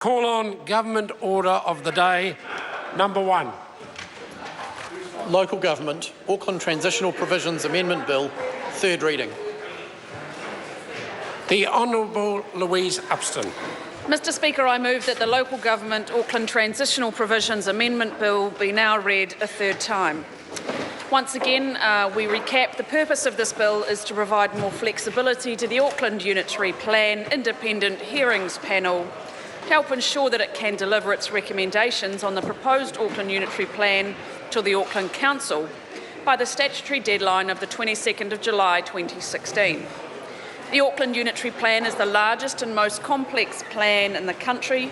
Call on Government Order of the Day, number 1. Local Government, Auckland Transitional Provisions Amendment Bill, third reading. The Honourable Louise Upston. Mr Speaker, I move that the Local Government Auckland Transitional Provisions Amendment Bill be now read a third time. Once again, we recap the purpose of this bill is to provide more flexibility to the Auckland Unitary Plan Independent Hearings Panel to help ensure that it can deliver its recommendations on the proposed Auckland Unitary Plan to the Auckland Council by the statutory deadline of the 22nd of July 2016. The Auckland Unitary Plan is the largest and most complex plan in the country,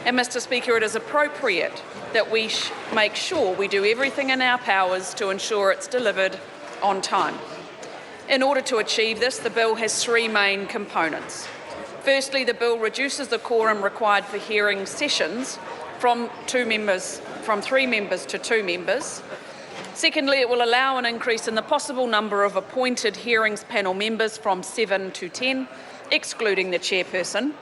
and Mr Speaker, it is appropriate that we make sure we do everything in our powers to ensure it's delivered on time. In order to achieve this, the bill has three main components. Firstly, the bill reduces the quorum required for hearing sessions from 3 members to 2 members. Secondly, it will allow an increase in the possible number of appointed hearings panel members from 7 to 10, excluding the chairperson.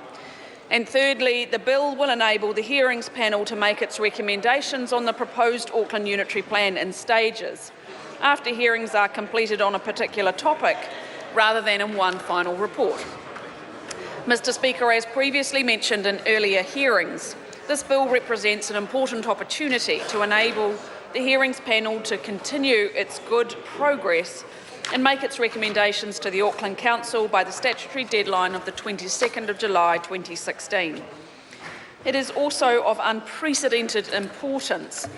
And thirdly, the bill will enable the hearings panel to make its recommendations on the proposed Auckland Unitary Plan in stages, after hearings are completed on a particular topic, rather than in one final report. Mr Speaker, as previously mentioned in earlier hearings, this bill represents an important opportunity to enable the hearings panel to continue its good progress and make its recommendations to the Auckland Council by the statutory deadline of the 22nd of July 2016. It is also of unprecedented importance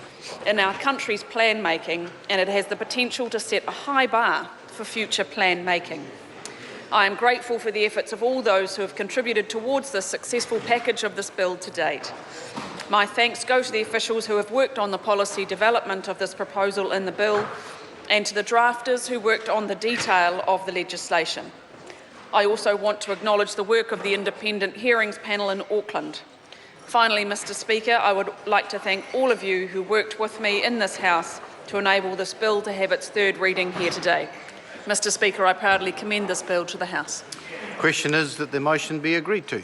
in our country's plan making, and it has the potential to set a high bar for future plan making. I am grateful for the efforts of all those who have contributed towards the successful package of this bill to date. My thanks go to the officials who have worked on the policy development of this proposal in the bill and to the drafters who worked on the detail of the legislation. I also want to acknowledge the work of the Independent Hearings Panel in Auckland. Finally, Mr Speaker, I would like to thank all of you who worked with me in this House to enable this bill to have its third reading here today. Mr Speaker, I proudly commend this bill to the House. The question is that the motion be agreed to.